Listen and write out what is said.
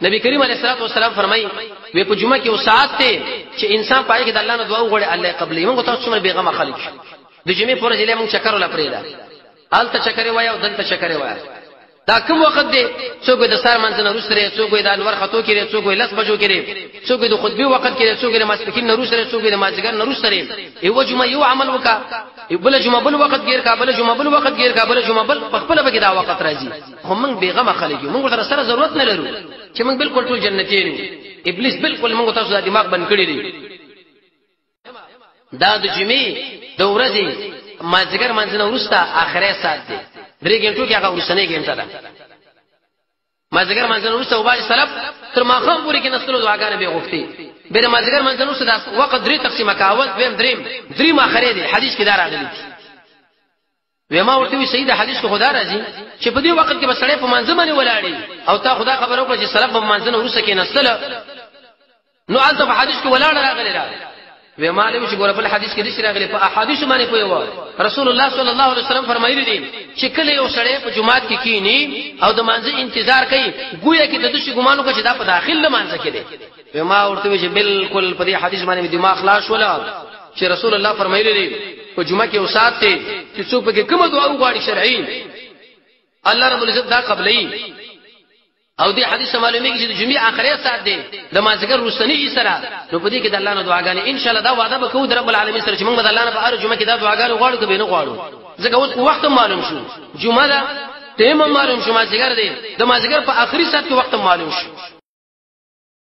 نبی کریم علیه الصلاه والسلام فرمایي وی په جمعه کې او ساعت ته چې انسان پای کې د الله نه دعا وغوړي الله قبلې موږ تاسو څومره بیغمه خلک د جمعې پر ځای موږ چکر ولا پرېدا آلته چکرې وای او دلته چکرې وای دا کوم وخت دی څوک د سار منځنه روسره څوک د انور خطو کې څوک لس بجو کې څوک د خطبه وخت کې څوک د ماسپکین نه روسره څوک د ماځګر نه روسره یو جمعه یو عمل وکا بل جمعه بل وخت غیر قابل جمعه بل وخت غیر قابل جمعه بل خپل به دا وخت راځي خو موږ بیغمه خلک یو موږ سره ضرورت نه لرو چې موږ بالکل ټول جنتین ابلیس بالکل موږ تاسو د دماغ بند کړی دی دا د جمعې د ورځې ماځګر منځنه ورسته اخره سات دی 3 غنټو کې هغه ورسنه غنټه ده مازیګر منځنه ورسته او باج سلف تر ماخام پورې کې نسلو دعاګانې به غوښتي به مازیګر منځنه ورسته د وخت 3 تقسیمه کاول دویم دریم ماخره دي حدیث کې دا راغلي وما ورته وی سید حدیث کو خدا راځي چې په دې وخت کې بسړې په منځمنه ولاړی او تا خدا خبر وکړه چې سلف په منځنه ورسته کې نسل نو البته په حدیث کې ولاړ راغلی و ما له چې ګور په حدیث کې دې راغلي په احادیث باندې پوي رسول الله صلی الله علیه وسلم فرمایلی دي چې کله یو سړی په جمعات کې کینی او د مانځه انتظار کوي گویا کې د دې ګمانو کو چې دا په داخل نه مانځه کې دي و ما ورته چې بالکل په دې حدیث باندې دماغ خلاص ولا چې رسول الله فرمایلی دي په جمعه کې اوسات ته چې څوک به کوم دعا وغواړي شرعي الله رب العزت دا قبلې او دې حدیث معلومه کې چې د جمعې اخري سات دی د مازیګر روسنی سره نو په دې کې د الله نه دعاګانې ان شاء الله دا وعده وکړو د رب العالمین سره چې موږ د الله نه په هر جمعه کې دا دعاګانې غواړو کبه نه غواړو ځکه اوس وخت معلوم شو جمعه دا ټیم معلوم شو مازیګر دی د مازیګر په اخري سات کې وخت معلوم شو